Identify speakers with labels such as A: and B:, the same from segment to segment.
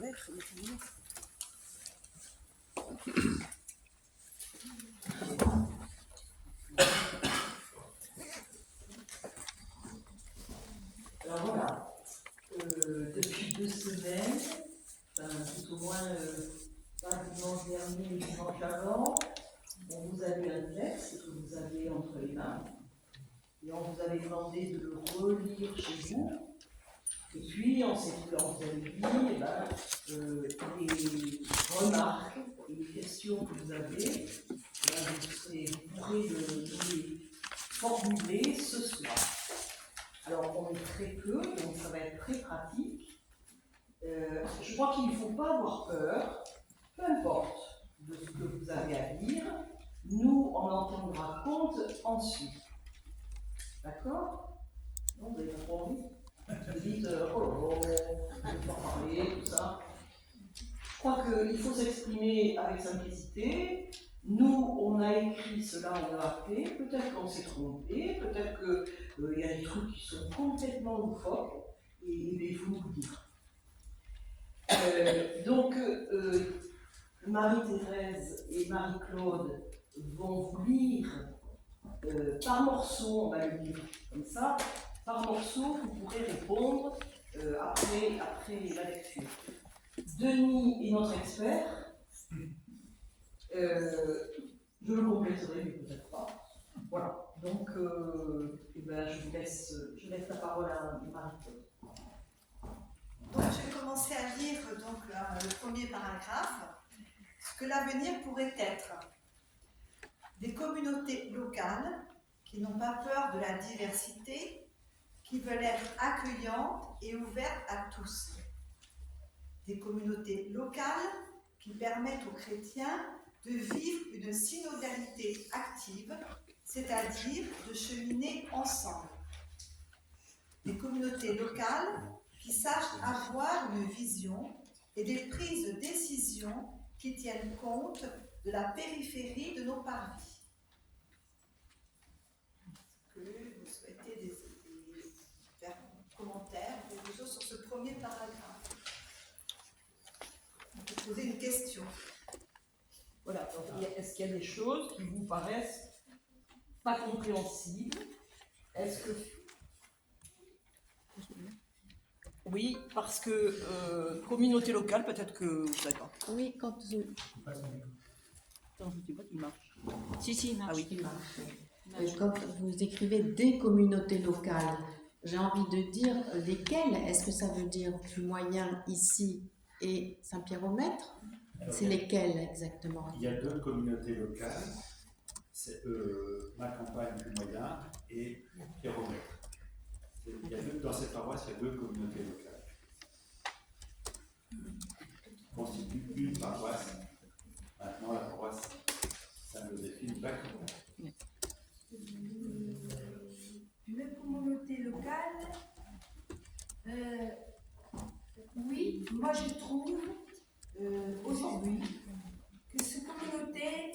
A: Alors voilà, depuis 2 semaines, tout au moins pas dimanche dernier, mais dimanche avant, on vous a lu un texte que vous avez entre les mains et on vous avait demandé de le relire chez vous. Et puis on vous avait dit les remarques et les questions que vous avez, vous pourrez les formuler ce soir. Alors on est très peu, donc ça va être très pratique. Je crois qu'il ne faut pas avoir peur, peu importe de ce que vous avez à dire, nous on en tiendra compte ensuite. D'accord? Non, vous n'avez pas trop envie? Vous dites, oh, je vais pas parler, tout ça. Je crois qu'il faut s'exprimer avec simplicité. Nous, on a écrit cela, on l'a fait. Peut-être qu'on s'est trompé, peut-être qu'il y a des trucs qui sont complètement loufoques, et il faut nous le dire. Donc, Marie-Thérèse et Marie-Claude vont vous lire par morceaux, on va le lire comme ça, par morceaux, vous pourrez répondre après la lecture. Denis est notre expert. Je le compléterai, mais peut-être pas. Voilà. Donc, je laisse la parole à Marie-Claude.
B: Donc, je vais commencer à lire donc, le premier paragraphe. Ce que l'avenir pourrait être. Des communautés locales qui n'ont pas peur de la diversité, qui veulent être accueillantes et ouvertes à tous. Des communautés locales qui permettent aux chrétiens de vivre une synodalité active, c'est-à-dire de cheminer ensemble. Des communautés locales qui sachent avoir une vision et des prises de décision qui tiennent compte de la périphérie de nos parvis. Est-ce que vous souhaitez faire un commentaire ou quelque chose sur ce premier paragraphe? On peut poser une question.
A: Voilà, donc est-ce qu'il y a des choses qui vous paraissent pas compréhensibles? Est-ce que... Oui, parce que communauté locale, peut-être que vous savez pas.
C: Oui, quand je...
A: Attends, je ne sais pas s'il marche.
C: Si, il marche.
A: Ah oui.
C: Il marche. Quand vous écrivez des communautés locales, j'ai envie de dire lesquelles? Est-ce que ça veut dire Puy-Moyen ici et Saint-Pierre-au-Maître? C'est lesquelles exactement?
D: Il y a 2 communautés locales, c'est ma campagne Puy-Moyen et Pierre-au-Maître. Dans cette paroisse, il y a 2 communautés locales. Qui constituent une paroisse. Maintenant, la paroisse Saint-Joséphine-Bacon.
E: Une communauté locale, oui, moi je trouve aujourd'hui que ces communautés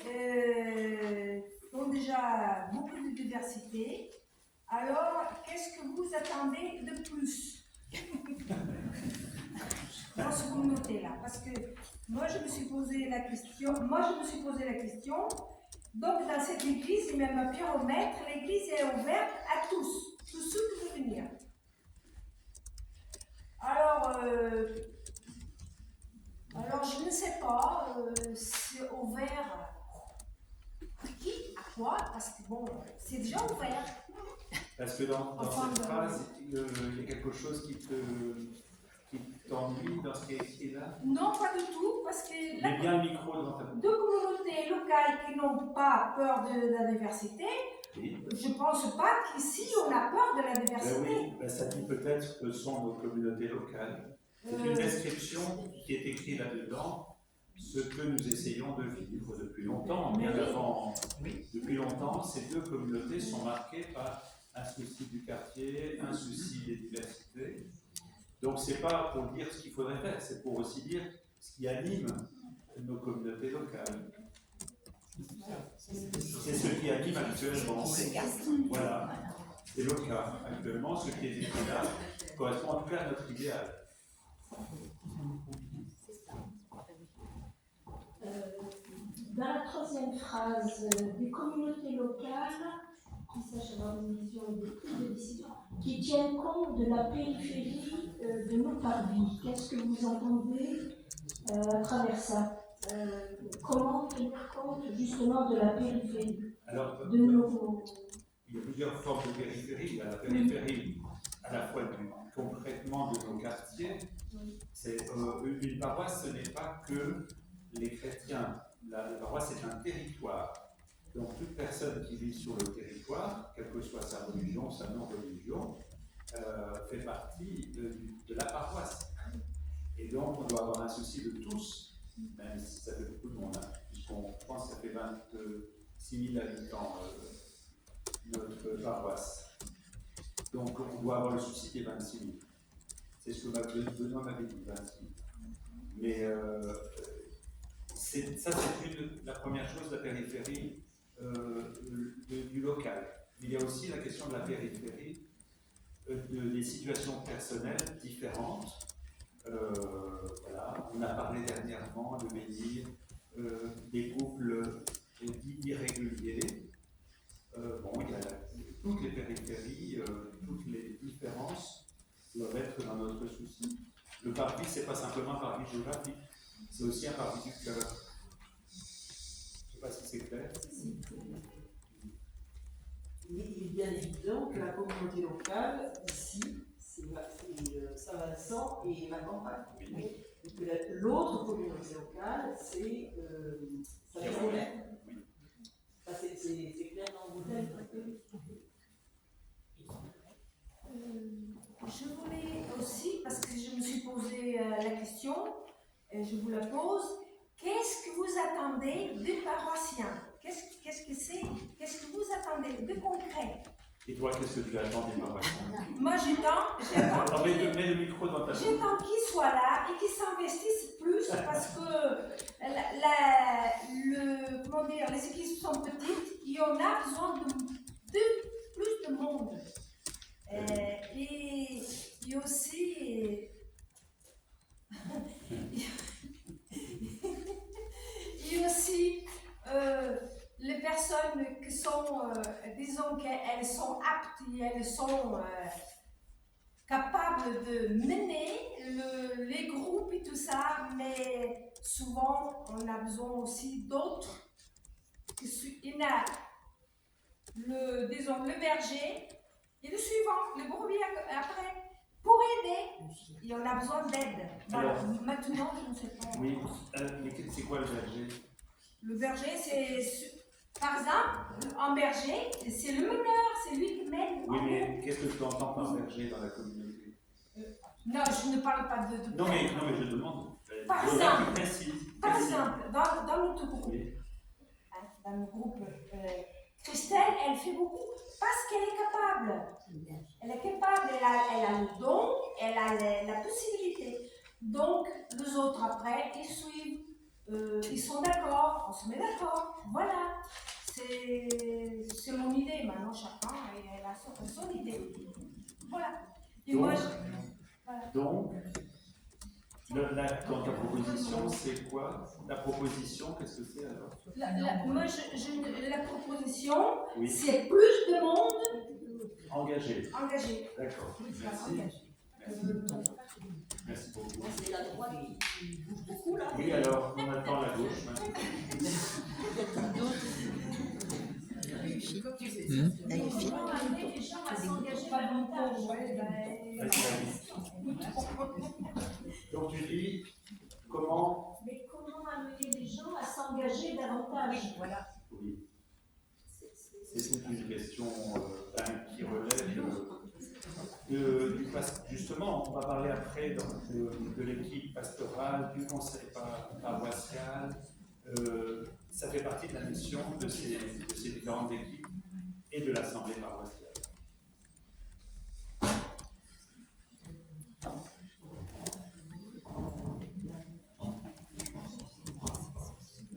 E: ont déjà beaucoup de diversité. Alors, qu'est-ce que vous attendez de plus dans cette communauté-là? Parce que moi je me suis posé la question, donc dans cette église, et même à Pierre-au-Maître, l'église est ouverte à tous ceux qui veulent venir. Alors je ne sais pas, c'est ouvert à qui, à quoi, parce que bon, c'est déjà ouvert.
D: Parce que dans cette phrase, il y a quelque chose qui t'ennuie dans ce qui est écrit là?
E: Non, pas du tout, parce que
D: il y a bien le micro dans ta bouche.
E: 2 communautés locales qui n'ont pas peur de la diversité, oui. Je ne pense pas qu'ici on a peur de la diversité.
D: Oui, ça dit peut-être que sont nos communautés locales. C'est une description qui est écrite là-dedans, ce que nous essayons de vivre depuis longtemps, bien avant. Depuis longtemps, ces 2 communautés sont marquées par un souci du quartier, un souci des diversités. Donc ce n'est pas pour dire ce qu'il faudrait faire, c'est pour aussi dire ce qui anime nos communautés locales. C'est ce qui anime actuellement. Voilà. C'est le cas. Actuellement, ce qui est écrit là correspond en tout cas à notre idéal.
E: Dans la troisième phrase, des communautés locales qui sachent avoir une vision et des prises de décision qui tiennent compte de la périphérie de nos parvis. Qu'est-ce que vous entendez à travers ça? Comment tenir compte justement de la périphérie
D: Alors,
E: de nos...
D: il y a plusieurs formes de périphérie. Il y a la périphérie à la fois concrètement de nos quartiers. C'est, une paroisse, ce n'est pas que les chrétiens. La paroisse est un territoire. Donc toute personne qui vit sur le territoire, quelle que soit sa religion, sa non-religion, fait partie de la paroisse. Et donc on doit avoir un souci de tous, même si ça fait beaucoup de monde, hein, puisqu'on pense que ça fait 26 000 habitants, notre paroisse. Donc on doit avoir le souci des 26 000. C'est ce que Benoît m'avait dit, 26 000. Mais ça, c'est la première chose, la périphérie du local. Il y a aussi la question de la périphérie, des situations personnelles différentes. Voilà. On a parlé dernièrement de Bénir, des couples dits irréguliers. Bon, il y a toutes les périphéries, toutes les différences doivent être dans notre souci. Le parvis, ce n'est pas simplement un parvis géographique, c'est aussi un parvis du cœur. Je ne sais pas si c'est clair.
A: Il est bien évident que la communauté locale, ici, c'est Saint-Vincent et la campagne.
D: Oui.
A: Et que l'autre communauté locale, c'est Saint-Pierre-Romain.
D: Oui.
A: Ça, c'est clair dans vos thèmes.
E: Je voulais aussi, parce que je me suis posé la question, et je vous la pose, qu'est-ce que vous attendez des paroissiens? Qu'est-ce que c'est? Qu'est-ce que vous attendez de concret?
D: Et toi, qu'est-ce que tu attends des paroissiens?
E: Moi, j'attends
D: mets le micro dans ta bouche.
E: qu'ils soient là et qu'ils s'investissent plus parce que les équipes sont petites et on a besoin de plus de monde. Et aussi, les personnes qui sont, disons qu'elles sont aptes et elles sont capables de mener les groupes et tout ça, mais souvent on a besoin aussi d'autres. Il y a le berger et le suivant, le brebis après, pour aider. Et on a besoin d'aide. Voilà.
D: Alors,
E: maintenant, je ne sais pas.
D: Oui, mais c'est quoi le berger?
E: Le berger, c'est, par exemple, un berger, c'est le meneur, c'est lui qui mène.
D: Oui, mais qu'est-ce que tu entends par berger dans la communauté?
E: Non, je ne parle pas de
D: Non, mais je demande.
E: Par exemple, dans notre groupe,
D: Oui.
E: dans le groupe, Christelle, elle fait beaucoup parce qu'elle est capable. Elle est capable, elle a le don, elle a la possibilité. Donc, les autres après, ils suivent. Ils sont d'accord, on se met d'accord. Voilà. C'est mon idée. Maintenant, chacun elle a son idée. Voilà. Et
D: Donc,
E: moi, voilà.
D: Donc, ta proposition, c'est quoi? La proposition, qu'est-ce que c'est alors?
E: Moi, la proposition,
D: Oui.
E: c'est plus de monde
D: Engagé.
E: engagé.
D: D'accord. Merci. Merci beaucoup.
A: C'est la droite qui bouge beaucoup là.
D: Oui, alors, on attend la gauche maintenant.
E: Comment amener les gens à s'engager davantage?
D: Donc, tu dis comment?
E: Mais comment amener les gens à s'engager davantage?
A: Voilà.
D: Oui. C'est toute une question qui relève justement, on va parler après de l'équipe pastorale, du conseil paroissial. Ça fait partie de la mission de ces différentes équipes et de l'assemblée paroissiale.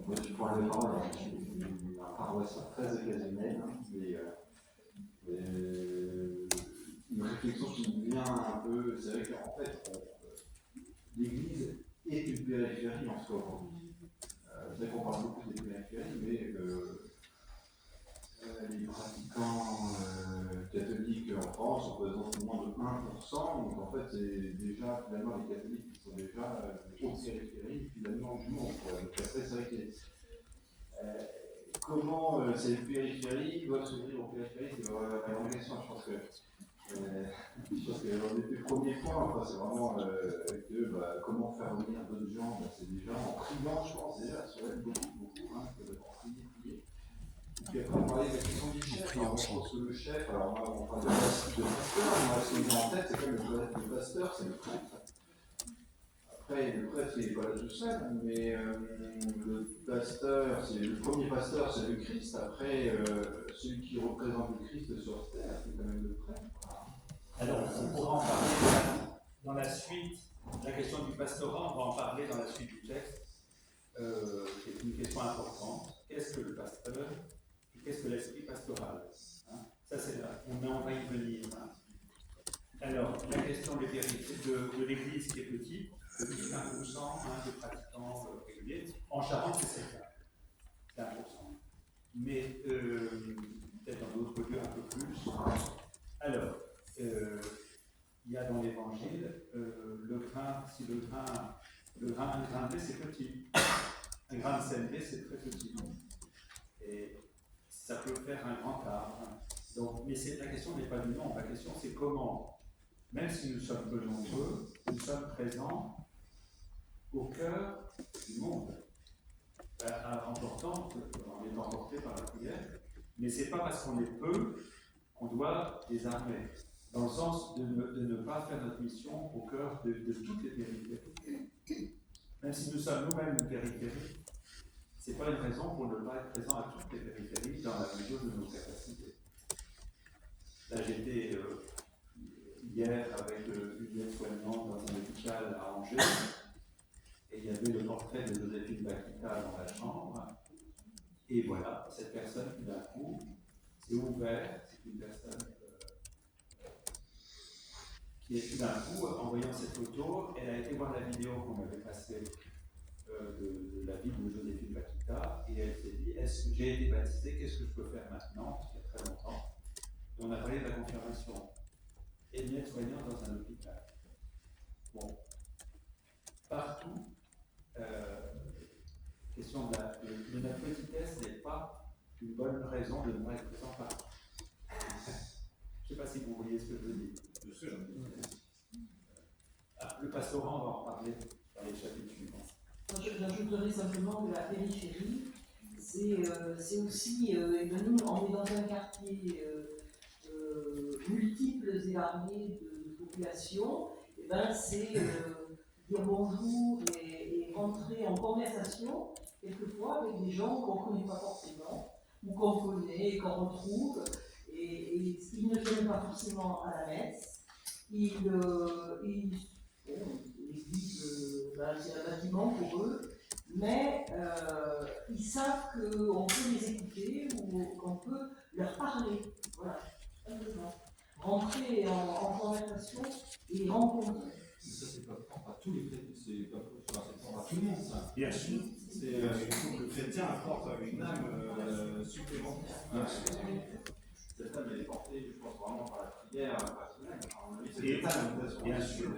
F: Moi, je prends la parole. Je suis un paroissien très occasionnel, mais une réflexion qui me vient un peu. C'est vrai qu'en fait, l'Église est une périphérie en soi aujourd'hui. C'est donc en fait c'est déjà finalement les catholiques qui sont déjà aux périphéries finalement du monde. Donc après c'est vrai que comment cette périphérie doit s'ouvrir aux périphéries, c'est vraiment la grande question. Je pense que le premier point, enfin, c'est vraiment que comment faire venir d'autres gens, c'est déjà en priant, je pense déjà, ça va être beaucoup, prier. Et puis après, on parlait de la question du chef. Je pense que le chef, alors on parle de pasteur, moi ce que j'ai en tête, c'est quand même le pasteur, c'est le prêtre. Après, le prêtre, il n'est pas là tout seul, mais le pasteur, le premier pasteur, c'est le Christ. Après, celui qui représente le Christ sur terre, c'est quand même le prêtre.
D: Alors, on pourra en parler dans la suite. La question du pastorat, on va en parler dans la suite du texte. C'est une question importante. Qu'est-ce que le pasteur et qu'est-ce que l'esprit pastoral, hein? Ça, c'est là. On va y venir. Hein. Alors, la question de l'Église qui est petite, de 1% de pratiquants réguliers. En Charente, c'est 1%. Mais peut-être dans d'autres lieux un peu plus. Alors, il y a dans l'Évangile le grain de grain blé, c'est petit. Un grain de sel blé, c'est très petit. Et ça peut faire un grand arbre. Donc, mais la question n'est pas du nombre, la question c'est comment, même si nous sommes peu nombreux, nous sommes présents au cœur du monde, en étant emportés par la prière. Mais ce n'est pas parce qu'on est peu qu'on doit désarmer, dans le sens de ne pas faire notre mission au cœur de toutes les périphéries. Même si nous sommes nous-mêmes une périphérie, ce n'est pas une raison pour ne pas être présent à toutes les périphéries dans la mesure de nos capacités. Là, j'étais hier avec une aide-soignante dans un hôpital à Angers, et il y avait le portrait de Joséphine Bakita dans la chambre, et voilà, cette personne qui d'un coup s'est ouverte, c'est une personne qui est tout d'un coup, en voyant cette photo, elle a été voir la vidéo qu'on avait passée de la vie de Joséphine Bakita, et elle s'est dit, est-ce que j'ai été baptisée, qu'est-ce que je peux faire maintenant, il y a très longtemps. Et on a parlé de la confirmation. Et une aide-soignante dans un hôpital. Bon. Partout, question de notre petitesse n'est pas une bonne raison de ne pas être présent partout. Je ne sais pas si vous voyez ce que je veux dire.
F: Bien sûr.
D: Le pastorat, on va en parler dans les chapitres suivants.
A: J'ajouterais simplement que la périphérie, c'est aussi, nous, on est dans un quartier multiples et variés de population, et ben c'est dire bonjour et rentrer en conversation, quelquefois avec des gens qu'on ne connaît pas forcément, ou qu'on connaît et qu'on retrouve, et ils ne viennent pas forcément à la messe. L'église, c'est un bâtiment pour eux, mais ils savent qu'on peut les écouter ou qu'on peut leur parler. Voilà, simplement. Rentrer en conversation et rencontrer.
F: Ça, c'est pas propre à tous les chrétiens, c'est pas propre à tout le monde, ça.
D: Bien sûr.
F: Il faut que le chrétien apporte une âme supplémentaire. Cette âme, elle est portée, je pense, vraiment par la prière personnelle.
D: Bien sûr.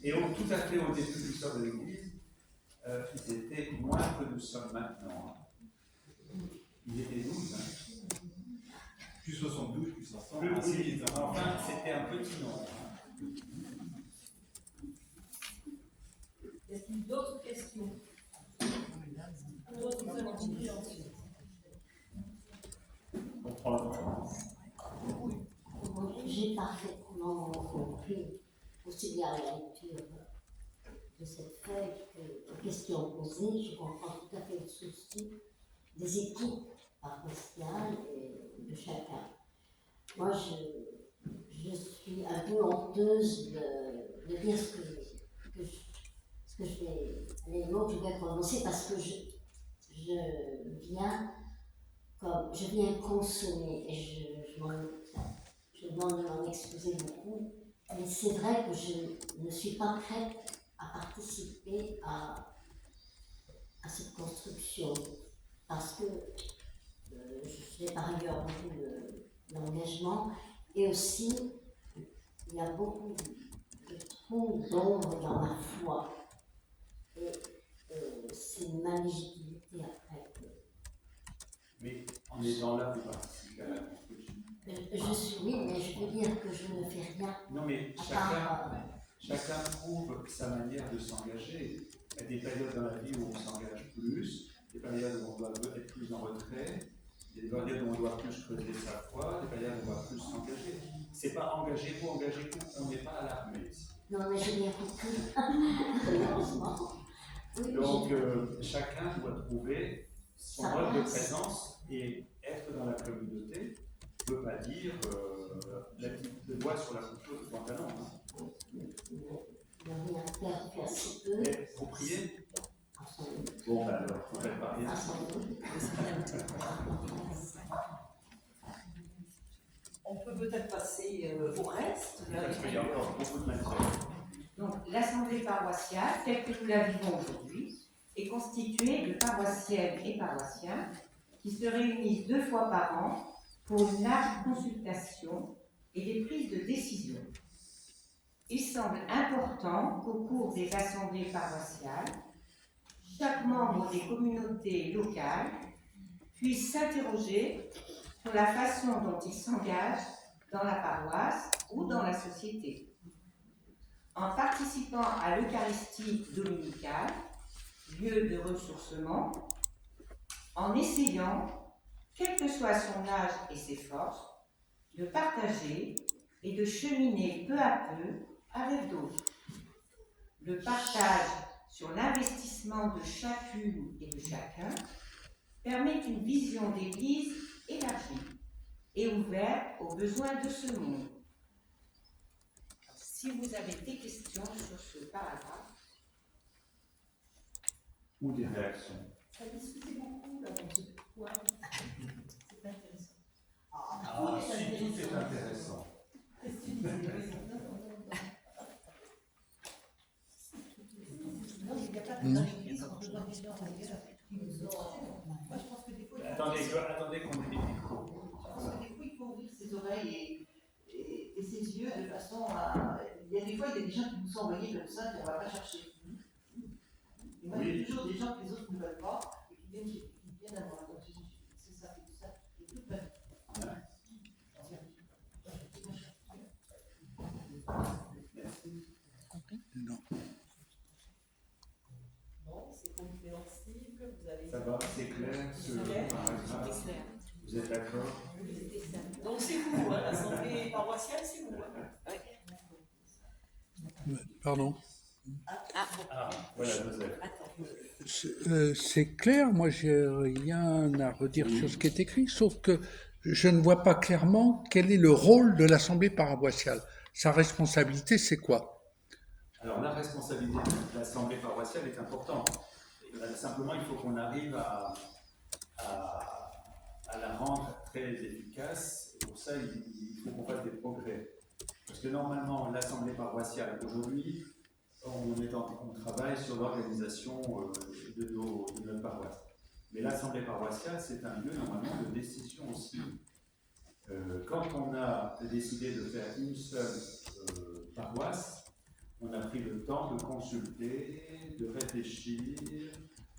D: Et tout à fait au début de l'histoire de l'Église, ils étaient moins que nous sommes maintenant. Ils étaient 12.
F: Plus 72, plus 500.
D: Enfin, c'était un petit nombre.
A: Y a-t-il d'autres questions? D'autres compréhensions?
G: J'ai parfaitement compris aussi bien la lecture de cette feuille que les questions posées. Je comprends tout à fait le souci des équipes paroissiales et de chacun. Moi, je suis un peu honteuse de dire ce que je vais, les mots que je vais prononcer, parce que je viens consommer, et je demande de m'en excuser beaucoup, mais c'est vrai que je ne suis pas prête à participer à cette construction, parce que j'ai par ailleurs beaucoup d'engagement, et aussi il il y a beaucoup de trous d'ombre dans ma foi. Et c'est ma légitimité après.
D: Mais en étant là, vous participez à la construction.
G: Je suis, oui, mais je veux dire que je ne fais rien.
D: Non, mais
G: à part,
D: chacun trouve sa manière de s'engager. Il y a des périodes dans la vie où on s'engage plus, des périodes où on doit être plus en retrait, des périodes où on doit plus creuser sa foi, des périodes où on doit plus s'engager. C'est pas engagez-vous, on n'est pas à l'armée ici.
G: non, mais j'ai bien compris. Heureusement. Oui,
D: Donc, chacun doit trouver son
G: Ça
D: mode de
G: passe.
D: présence et être dans la communauté ne veut pas dire le doigt sur la couture du pantalon. Hein.
G: Il n'y a rien à faire, puis assez peu.
D: Mais vous priez?
G: Ensemble.
D: Bon, ben alors, vous faites pas rien.
A: On peut peut-être passer au reste.
D: Parce qu'il y a encore beaucoup de matière.
H: Donc, l'Assemblée paroissiale, telle que nous la vivons aujourd'hui, est constituée de paroissiennes et paroissiens qui se réunissent 2 fois par an pour une large consultation et des prises de décision. Il semble important qu'au cours des assemblées paroissiales, chaque membre des communautés locales puisse s'interroger sur la façon dont il s'engage dans la paroisse ou dans la société. En participant à l'Eucharistie dominicale, lieu de ressourcement, en essayant, quel que soit son âge et ses forces, de partager et de cheminer peu à peu avec d'autres. Le partage sur l'investissement de chacune et de chacun permet une vision d'Église élargie et ouverte aux besoins de ce monde. Si vous avez des questions sur ce paragraphe,
D: Ou des réactions.
A: Ça discutait beaucoup là dans ce point. C'est pas intéressant.
D: Ah, si, tout est intéressant.
A: Qu'est-ce que tu disais? Non, il n'y a pas de l'église, on peut voir des gens qui nous ont. Moi, je pense que des fois.
D: Attendez qu'on ait des micros.
A: Je pense que des fois, il faut ouvrir ses oreilles et ses yeux de façon à. Il y a des fois, il y a des gens qui nous sont envoyés comme ça, qu'on ne va pas chercher. Et moi, il y a toujours des gens que les autres ne veulent pas et qui viennent à moi. Donc, c'est ça, c'est ça. Et toute ma vie.
I: Non.
A: Bon, c'est compréhensible, vous avez.
D: Ça va, c'est clair, ce paragraphe. Vous êtes d'accord?
A: Donc c'est vous, hein, l'Assemblée paroissiale, c'est vous. Hein.
I: Pardon.
D: Ah, voilà, Joseph.
I: C'est clair, moi j'ai rien à redire sur ce qui est écrit, sauf que je ne vois pas clairement quel est le rôle de l'Assemblée paroissiale. Sa responsabilité, c'est quoi?
D: Alors, la responsabilité de l'Assemblée paroissiale est importante. Simplement, il faut qu'on arrive à la rendre très efficace. Et pour ça, il faut qu'on fasse des progrès. Parce que normalement, l'Assemblée paroissiale, aujourd'hui, on travaille sur l'organisation de notre paroisse. Mais l'Assemblée paroissiale, c'est un lieu normalement de décision aussi. Quand on a décidé de faire une seule paroisse, on a pris le temps de consulter, de réfléchir,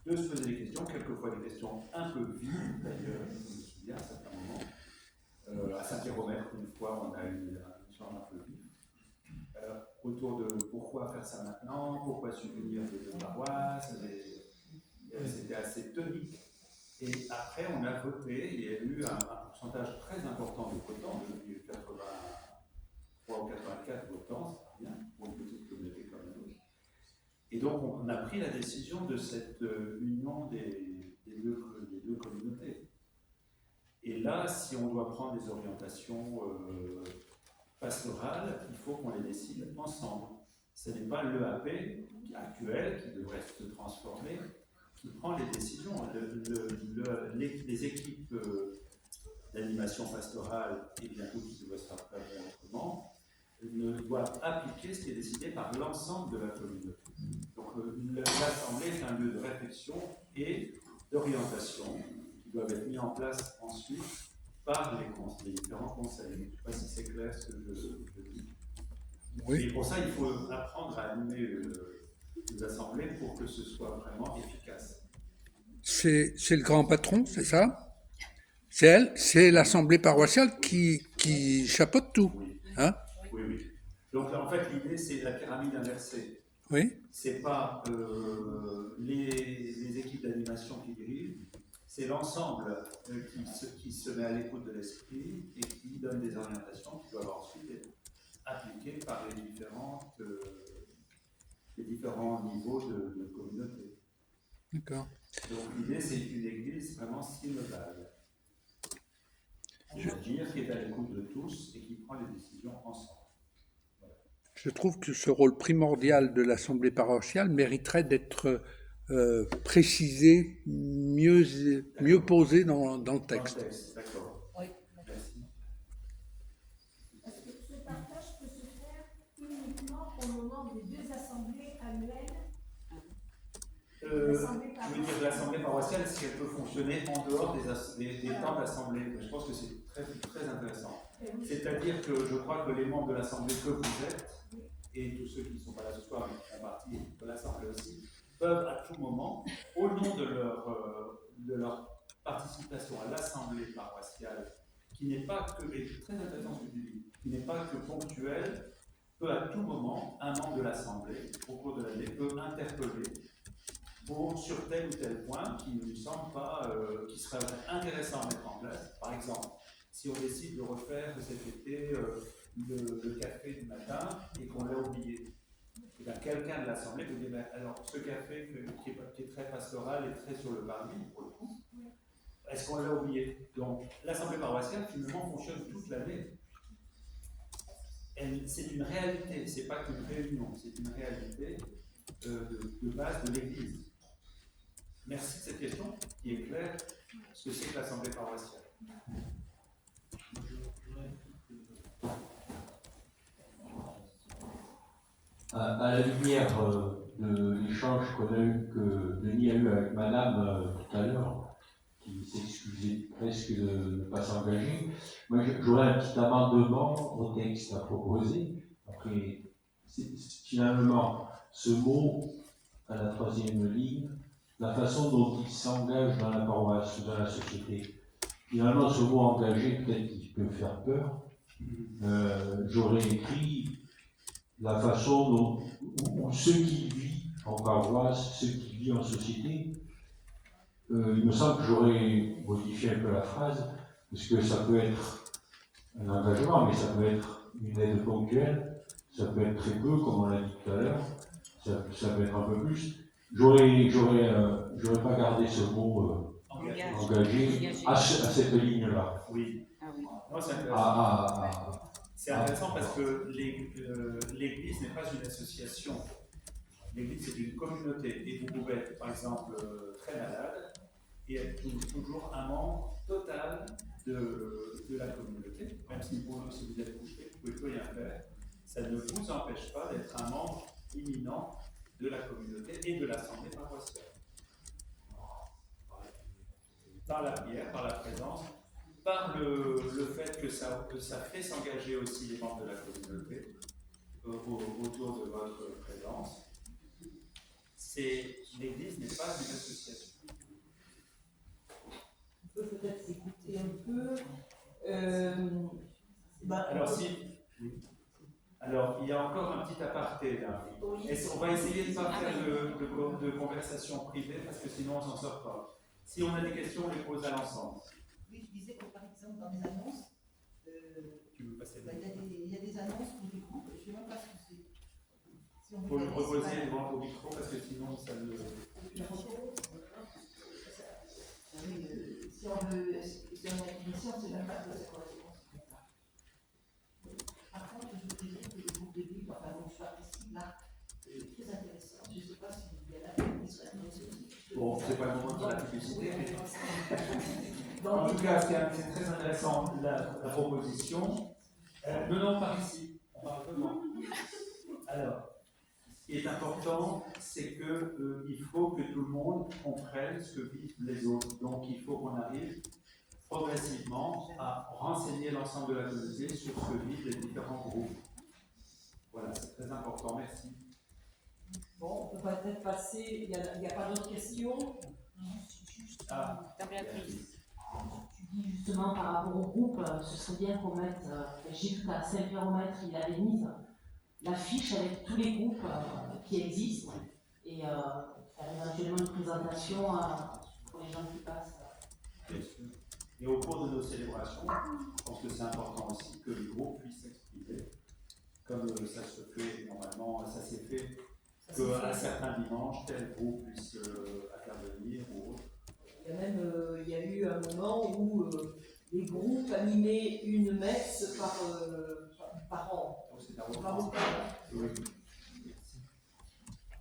D: de se poser des questions, quelquefois des questions un peu vives d'ailleurs, je me souviens à certains moments. À Saint-Pierre-Omer, une fois, on a eu un échange un peu vif. Autour de pourquoi faire ça maintenant, pourquoi subvenir de deux paroisses, c'était assez tonique. Et après, on a voté, il y a eu un pourcentage très important de votants, depuis 83 ou 84 votants, c'est bien, pour une petite communauté comme la nôtre. Et donc, on a pris la décision de cette union des deux communautés. Et là, si on doit prendre des orientations pastorales, il faut qu'on les décide ensemble. Ce n'est pas l'EAP actuel qui devrait se transformer, qui prend les décisions. Les équipes d'animation pastorale, et bientôt qui doivent se rattraper autrement, ne doivent appliquer ce qui est décidé par l'ensemble de la communauté. Donc l'Assemblée est un lieu de réflexion et d'orientation qui doivent être mis en place ensuite par les différents conseils. Je ne sais pas si c'est clair ce que je dis.
I: Oui.
D: Et pour ça, il faut apprendre à animer les assemblées pour que ce soit vraiment efficace.
I: C'est le grand patron, c'est ça? C'est elle, c'est l'assemblée paroissiale qui chapeaute tout.
D: Oui.
I: Hein?
D: Oui, oui. Donc en fait, l'idée, c'est la pyramide inversée.
I: Oui.
D: C'est pas les équipes d'animation qui dirigent, c'est l'ensemble qui se met à l'écoute de l'esprit et qui donne des orientations qui doivent ensuite être appliquées par les différents niveaux de communauté.
I: D'accord.
D: Donc l'idée, c'est une église vraiment synodale. C'est-à-dire qui est à l'écoute de tous et qui prend les décisions ensemble.
I: Je trouve que ce rôle primordial de l'assemblée paroissiale mériterait d'être précisé, mieux posé dans le texte.
D: D'accord.
A: Oui.
D: Merci.
E: Est-ce que ce partage peut se faire uniquement au moment des 2 assemblées annuelles?
D: Je veux dire, l'assemblée paroissiale, si elle peut fonctionner en dehors des temps d'assemblée, je pense que c'est très, très intéressant. C'est-à-dire que je crois que les membres de l'assemblée que vous êtes, et tous ceux qui ne sont pas là ce soir, mais qui font partie de l'assemblée aussi, peuvent à tout moment, au nom de leur participation à l'assemblée paroissiale, qui n'est pas que, et c'est très intéressant ce que tu dis, qui n'est pas que ponctuelle, peut à tout moment, un membre de l'assemblée, au cours de l'année, peut interpeller sur tel ou tel point qui ne lui semble pas, qui serait intéressant à mettre en place. Par exemple, si on décide de refaire cet été le café du matin et qu'on l'a oublié, et bien quelqu'un de l'Assemblée vous dit, ben, alors ce café qui est très pastoral et très sur le parvis, pour le coup, est-ce qu'on l'a oublié? Donc l'Assemblée paroissiale finalement fonctionne toute l'année. C'est une réalité, c'est pas qu'une réunion, c'est une réalité de base de l'Église. Merci de cette question qui est claire, ce que c'est que l'Assemblée paroissiale.
J: À la lumière de l'échange que Denis a eu avec Madame tout à l'heure, qui s'excusait presque de ne pas s'engager, moi j'aurais un petit amendement au texte à proposer. Après, finalement, ce mot à la 3e ligne, la façon dont il s'engage dans la paroisse, dans la société, finalement ce mot engagé, peut-être qu'il peut faire peur. J'aurais écrit la façon dont ceux qui vivent en paroisse, ceux qui vivent en société, il me semble que j'aurais modifié un peu la phrase, parce que ça peut être un engagement, mais ça peut être une aide ponctuelle, ça peut être très peu, comme on l'a dit tout à l'heure, ça peut être un peu plus. J'aurais pas gardé ce mot engagé à cette ligne-là.
D: Oui. Non, c'est intéressant. C'est intéressant parce que l'Église n'est pas une association. L'Église, c'est une communauté. Et vous pouvez être, par exemple, très malade et être toujours un membre total de la communauté. Même si vous êtes couché, vous ne pouvez plus rien faire. Ça ne vous empêche pas d'être un membre imminent de la communauté et de l'assemblée paroissiale. Par la prière, par la présence, par le fait que ça fait s'engager aussi les membres de la communauté autour de votre présence. L'Église n'est pas une association.
A: On peut peut-être s'écouter un peu.
D: Alors, il y a encore un petit aparté là. On va essayer de ne pas faire de conversation privée parce que sinon on ne s'en sort pas. Si on a des questions, on les pose à l'ensemble.
B: Oui, je disais que par exemple dans les annonces,
D: Tu veux passer
B: il y a des annonces pour des groupes, je ne sais même pas ce que c'est.
D: Il faut le reposer devant au micro parce que sinon ça ne.
B: Si on a une mission, c'est même pas que ça correspond. Par contre, je vous dirais que le groupe de vie, enfin, dont je participe là, est très intéressant. Je ne sais pas si il y a là qui serait intéressé.
D: Bon, c'est pas le moment de faire la publicité, mais en tout cas, c'est très intéressant la proposition. Non, par ici. On parle devant. Alors, ce qui est important, c'est qu'il faut que tout le monde comprenne ce que vivent les autres. Donc, il faut qu'on arrive progressivement à renseigner l'ensemble de la communauté sur ce que vivent les différents groupes. Voilà, c'est très important, merci.
A: Bon, on peut peut-être passer, il n'y a pas d'autres questions?
D: Ah,
K: Tu dis justement par rapport au groupe, ce serait bien qu'on mette, j'ai vu qu'à Saint-Pierre-au-Maître, il avait mis l'affiche avec tous les groupes qui existent et faire éventuellement une présentation pour les gens qui passent.
D: bien sûr. Et au cours de nos célébrations, je pense que c'est important aussi que les groupes puissent s'exprimer, comme ça se fait normalement, ça s'est fait qu'à certains dimanches, tel groupe puisse intervenir ou autre.
A: Il y a eu un moment où les groupes animaient une messe par an.
D: Donc c'est un
A: Par
D: autre. Oui.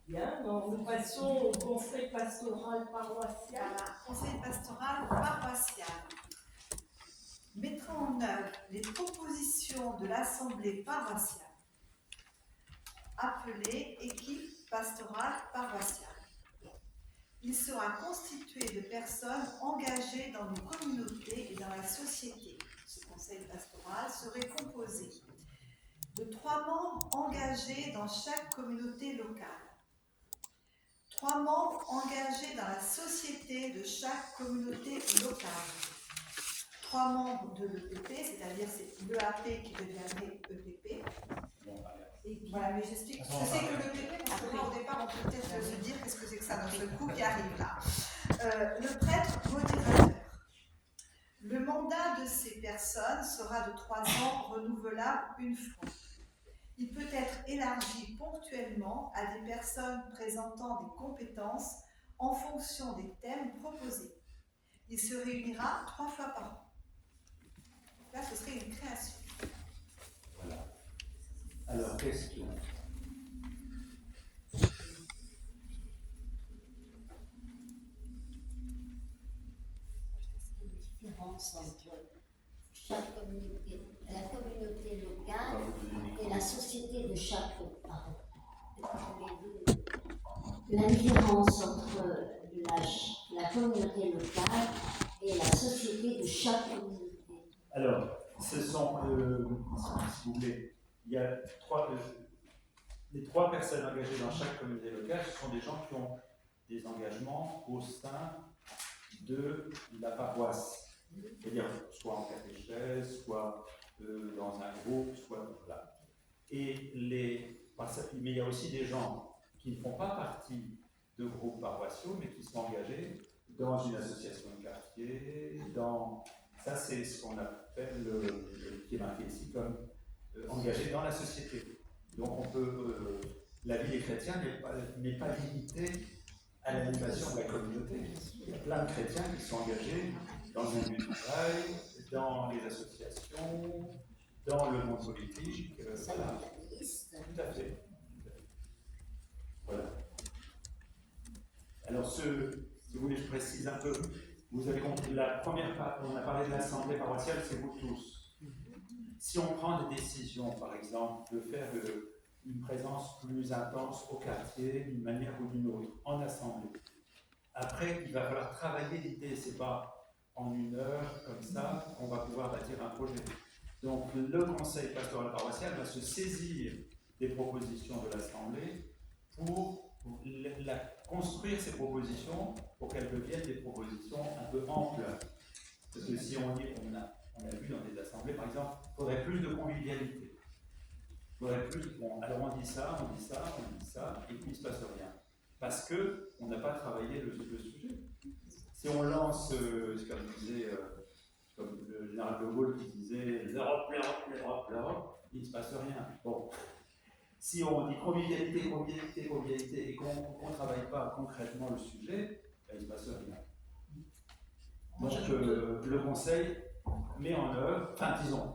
A: Bien, donc nous passons au conseil pastoral paroissial.
B: Voilà, conseil pastoral paroissial mettra en œuvre les propositions de l'assemblée paroissiale, appelée équipe pastorale paroissiale. Il sera constitué de personnes engagées dans nos communautés et dans la société. Ce conseil pastoral serait composé de 3 membres engagés dans chaque communauté locale, 3 membres engagés dans la société de chaque communauté locale, 3 membres de l'EPP, c'est-à-dire c'est l'EAP qui deviendrait EPP. Et puis, voilà, mais j'explique ce que c'est que l'EPP, parce que là, au départ, on peut peut-être se dire qu'est-ce que c'est que ça dans ce coup qui arrive là. Le prêtre modérateur. Le mandat de ces personnes sera de 3 ans, renouvelable une fois. Il peut être élargi ponctuellement à des personnes présentant des compétences en fonction des thèmes proposés. Il se réunira 3 fois par an. Là, ce serait une création.
D: Voilà. Alors, question.
G: Différence entre chaque communauté, la communauté locale et la société de chaque. La différence entre la communauté locale et la société de chaque communauté.
D: Alors, ce sont, si vous voulez, il y a les 3 personnes engagées dans chaque communauté locale, ce sont des gens qui ont des engagements au sein de la paroisse. C'est-à-dire, soit en catéchèse, soit dans un groupe, soit là. Mais il y a aussi des gens qui ne font pas partie de groupes paroissiaux, mais qui sont engagés dans une association de quartier, ça c'est ce qu'on appelle, qui est marqué ici comme engagé dans la société. Donc on peut, la vie des chrétiens n'est pas limitée à l'animation de la communauté. Il y a plein de chrétiens qui sont engagés dans un lieu de travail, dans les associations, dans le monde politique. Voilà. Tout à fait. Voilà. Alors, si vous voulez, je précise un peu. Vous avez compris, la première part, on a parlé de l'assemblée paroissiale, c'est vous tous. Si on prend des décisions, par exemple, de faire une présence plus intense au quartier, d'une manière ou d'une autre, en assemblée, après, il va falloir travailler l'idée, c'est pas en 1 heure, comme ça, qu'on va pouvoir bâtir un projet. Donc, le conseil pastoral paroissial va se saisir des propositions de l'assemblée pour construire ces propositions pour qu'elles deviennent des propositions un peu amples. Parce que si on a vu dans des assemblées, par exemple, il faudrait plus de convivialité. Il faudrait plus, alors on dit ça, et puis il ne se passe rien. Parce qu'on n'a pas travaillé le sujet. Si on lance, comme le général de Gaulle qui disait l'Europe, il ne se passe rien. Bon. Si on dit convivialité et qu'on ne travaille pas concrètement le sujet, il ne se passe rien. Donc le Conseil met en œuvre,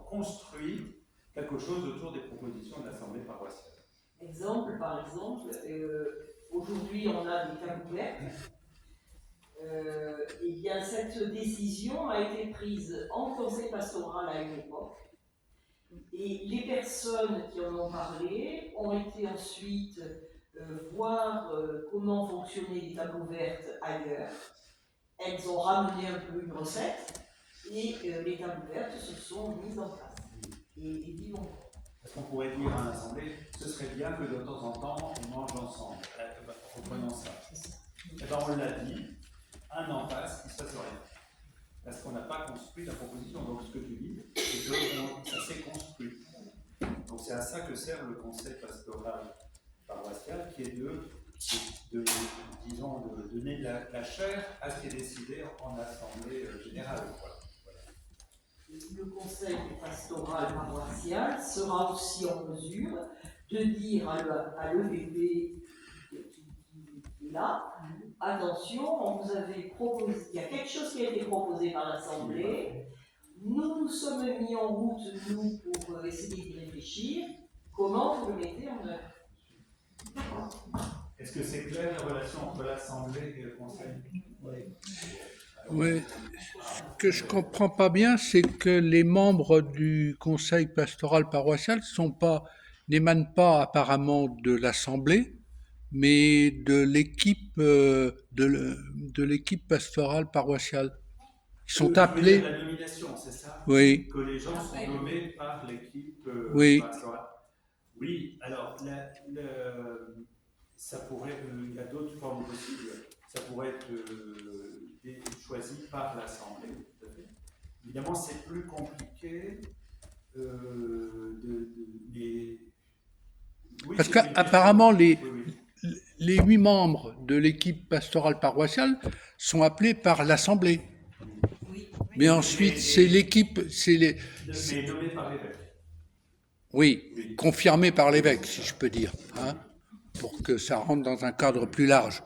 D: construit quelque chose autour des propositions de l'Assemblée paroissiale.
A: Par exemple, aujourd'hui on a des tables ouvertes. Eh bien, cette décision a été prise en conseil pastoral à une époque. Et les personnes qui en ont parlé ont été ensuite voir comment fonctionnaient les tables ouvertes ailleurs. Elles ont ramené un peu une recette et les tables ouvertes se sont mises en place et vivent encore.
D: Parce qu'on pourrait dire à l'Assemblée, ce serait bien que de temps en temps, on mange ensemble. Reprenons ça. Eh bien, on l'a dit, un an passe, il ne se passe rien. Parce qu'on n'a pas construit la proposition. Donc, ce que tu dis, c'est que ça s'est construit. Donc, c'est à ça que sert le conseil pastoral paroissial, qui est disons, de donner de la chair à ce qui est décidé en assemblée générale. Voilà.
A: Le conseil pastoral paroissial sera aussi en mesure de dire à l'EVP qui est là, attention, on vous avait proposé, il y a quelque chose qui a été proposé par l'Assemblée, nous nous sommes mis en route, nous, pour essayer d'y réfléchir, comment vous le mettez en œuvre?
D: Est-ce que c'est clair la relation entre l'Assemblée et le Conseil?
I: Oui. Ce que je comprends pas bien, c'est que les membres du conseil pastoral paroissial n'émanent pas apparemment de l'Assemblée, mais de l'équipe de l'équipe pastorale paroissiale. Ils sont appelés.
D: La nomination, c'est ça?
I: Oui.
D: Que les gens sont nommés par l'équipe
I: Oui.
D: pastorale. Oui, alors ça pourrait, il y a d'autres formes possibles. Ça pourrait être choisi par l'Assemblée. Évidemment, c'est plus compliqué Oui,
I: parce qu'apparemment, les 8 membres de l'équipe pastorale paroissiale sont appelés par l'Assemblée. Mais ensuite, c'est l'équipe...
D: Mais nommé par l'évêque.
I: Oui, confirmé par l'évêque, si je peux dire, hein, pour que ça rentre dans un cadre plus large.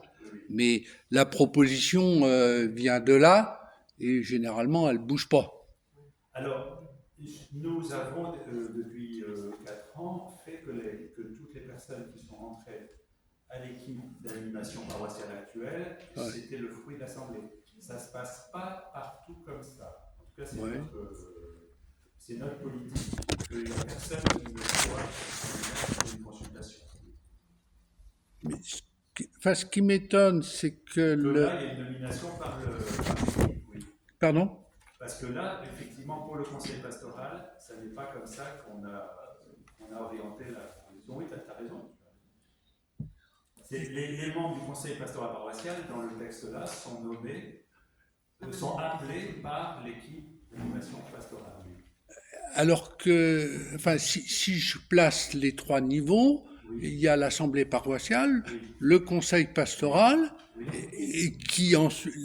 I: Mais la proposition vient de là, et généralement, elle ne bouge pas.
D: Alors, nous avons, depuis 4 ans, fait que toutes les personnes qui sont rentrées à l'équipe d'animation paroissiale actuelle, c'était le fruit de l'Assemblée. Ça ne se passe pas partout comme ça. En tout cas, c'est notre politique. Il n'y a personne qui ne soit une consultation.
I: Mais ce qui m'étonne, c'est que
D: là, il y a une nomination par l'équipe, oui.
I: Pardon?
D: Parce que là, effectivement, pour le conseil pastoral, ça n'est pas comme ça qu'on a orienté la proposition. Oui, tu as raison. Les membres du conseil pastoral paroissial, dans le texte-là, sont nommés, sont appelés par l'équipe d'animation pastorale.
I: Alors que, enfin, si je place les 3 niveaux, il y a l'assemblée paroissiale, le conseil pastoral, et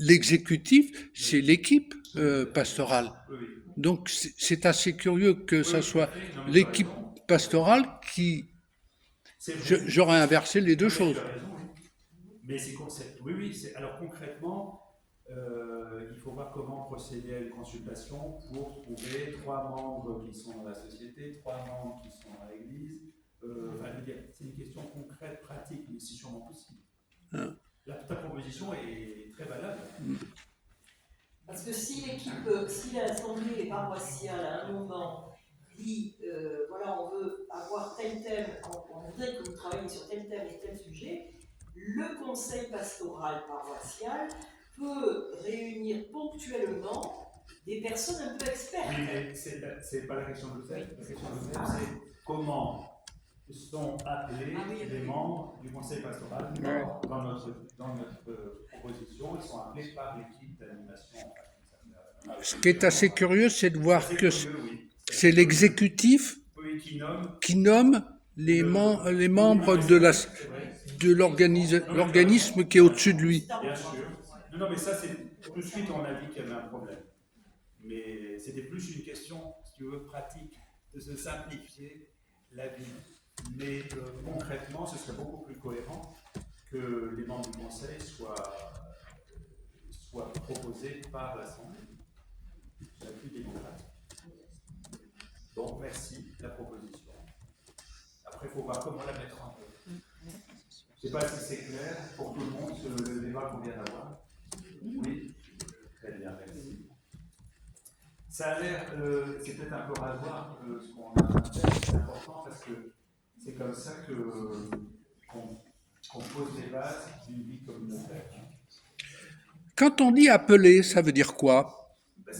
I: l'exécutif, c'est l'équipe pastorale. Donc c'est assez curieux que ça soit l'équipe pastorale qui... J'aurais inversé les deux choses.
D: Mais c'est concept. Oui. Alors concrètement, il faut voir comment procéder à une consultation pour trouver 3 membres qui sont dans la société, 3 membres qui sont dans l'Église. C'est une question concrète, pratique, mais c'est sûrement possible. Ta proposition est très valable.
A: Parce que si l'Assemblée paroissiale à un moment dit voilà, on veut avoir tel thème, on voudrait que vous travaillez sur tel thème et tel sujet, le conseil pastoral paroissial peut réunir ponctuellement des personnes un peu expertes.
D: Oui, mais c'est pas la question de thème. La question de thème, c'est comment sont appelés les membres du conseil pastoral dans notre proposition. Ils sont appelés par l'équipe d'animation.
I: Ce qui est assez curieux, c'est de voir que c'est l'exécutif qui nomme les membres de l'organisme qui est au-dessus de lui.
D: Bien sûr. Non, mais ça, c'est tout de suite, on a dit qu'il y avait un problème. Mais c'était plus une question, si tu veux, pratique, de se simplifier la vie. Mais concrètement, ce serait beaucoup plus cohérent que les membres du conseil soient proposés par l'Assemblée. C'est plus démocratique. Donc, merci de la proposition. Après, il faut voir comment la mettre en œuvre. Je ne sais pas si c'est clair pour tout le monde, le débat qu'on vient d'avoir. Oui? Très bien, merci. Ça a l'air, c'est peut-être un peu rasoir ce qu'on a en tête, c'est important parce que c'est comme ça qu'on pose les bases d'une vie communautaire.
I: Quand on dit appeler, ça veut dire quoi,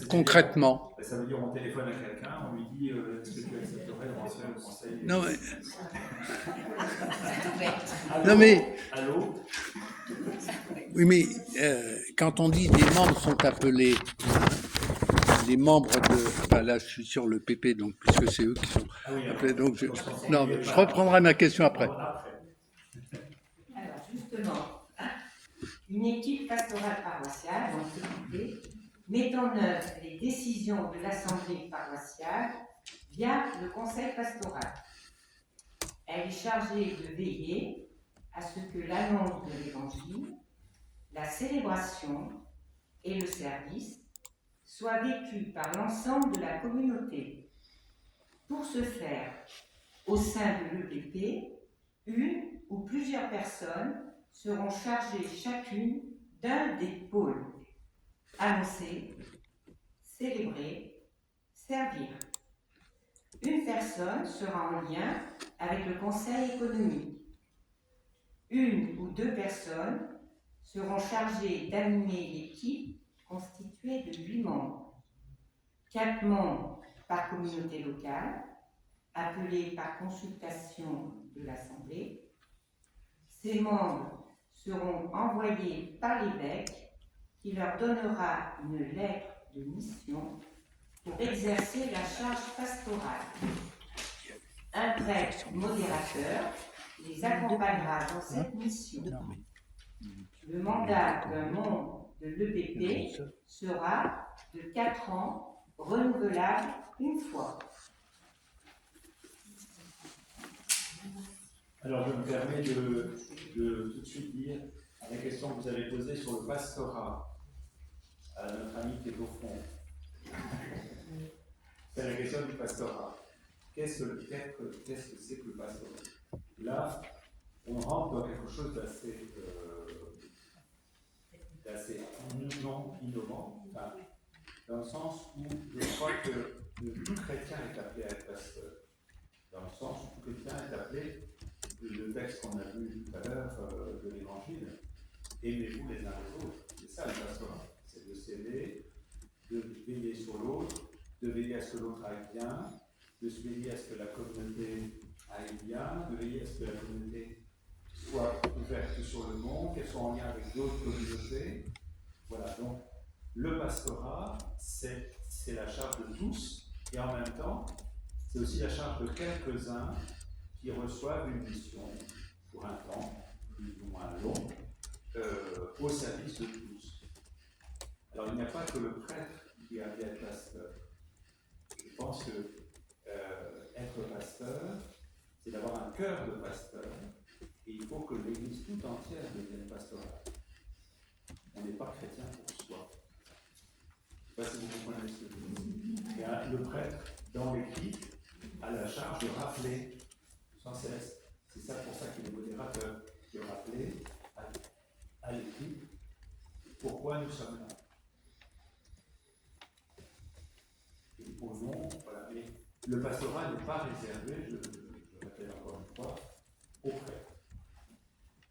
I: concrètement?
D: Ben, ça veut dire on téléphone à quelqu'un, on lui dit est-ce que tu accepterais de rentrer au conseil?
I: Non, mais...
D: Allô?
I: Non, mais...
D: Allô?
I: Oui, mais quand on dit des membres sont appelés, les membres de... Enfin là, je suis sur le PP, donc, puisque c'est eux qui sont appelés. Donc non, mais je reprendrai ma question après.
H: Alors, justement, une équipe pastorale paroissiale, donc s'occuper, met en œuvre les décisions de l'assemblée paroissiale via le conseil pastoral. Elle est chargée de veiller à ce que l'annonce de l'évangile, la célébration et le service soient vécus par l'ensemble de la communauté. Pour ce faire, au sein de l'EPP, une ou plusieurs personnes seront chargées chacune d'un des pôles: annoncer, célébrer, servir. Une personne sera en lien avec le conseil économique. Une ou deux personnes seront chargées d'animer l'équipe constituée de 8 membres. 4 membres par communauté locale, appelés par consultation de l'Assemblée. Ces membres seront envoyés par l'évêque qui leur donnera une lettre de mission pour exercer la charge pastorale. Un prêtre modérateur les accompagnera dans cette mission. Le mandat d'un membre de l'EPP sera de 4 ans, renouvelable une fois.
D: Alors, je me permets de tout de suite dire à la question que vous avez posée sur le pastorat à notre ami qui est au fond. C'est la question du pastorat. Qu'est-ce que c'est que le pastorat? Là, on rentre dans quelque chose d'assez non innovant, enfin, dans le sens où je crois que tout chrétien est appelé à être pasteur. Dans le sens où tout chrétien est appelé, le texte qu'on a vu tout à l'heure de l'Évangile, aimez-vous les uns les autres. C'est ça le pastorat. C'est de s'aimer, de veiller sur l'autre, de veiller à ce que l'autre aille bien, de se veiller à ce que la communauté aille bien, de veiller à ce que la communauté soit ouverte sur le monde, qu'elle soit en lien avec d'autres communautés. Voilà, donc le pastorat, c'est la charge de tous, et en même temps, c'est aussi la charge de quelques-uns qui reçoivent une mission pour un temps, plus ou moins long, au service de tous. Alors il n'y a pas que le prêtre qui a à être pasteur. Je pense que être pasteur, c'est d'avoir un cœur de pasteur, et il faut que l'Église tout entière devienne pastorale. On n'est pas chrétien pour soi. Je ne sais pas si vous comprenez ce que je veux dire. Et le prêtre, dans l'équipe, a la charge de rappeler sans cesse. C'est ça pour ça qu'il est modérateur, de rappeler à l'équipe pourquoi nous sommes là. Et au nom, voilà. Mais le pastorat n'est pas réservé, je répète encore une fois, aux prêtres.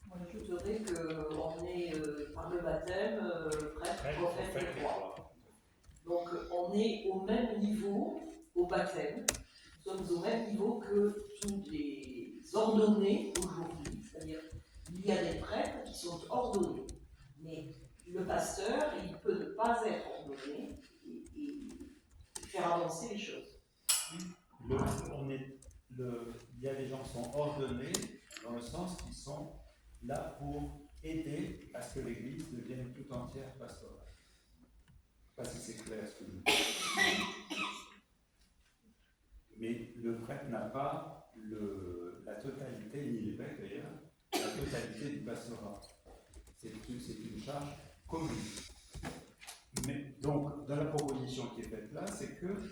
A: Moi, j'ajouterais qu'on est, par le baptême, prêtre, prophète et roi. Donc, on est au même niveau au baptême. Nous sommes au même niveau que tous les ordonnés aujourd'hui. C'est-à-dire, il y a des prêtres qui sont ordonnés. Mais le pasteur, il peut ne pas être ordonné et faire avancer les choses.
D: Il y a des gens qui sont ordonnés dans le sens qu'ils sont là pour aider à ce que l'Église devienne tout entière pastorale. Je ne sais pas si c'est clair ce que je dis. Mais le prêtre n'a pas la totalité, ni l'évêque d'ailleurs, la totalité du pastorat. C'est une charge commune. Mais donc, dans la proposition qui est faite là, c'est que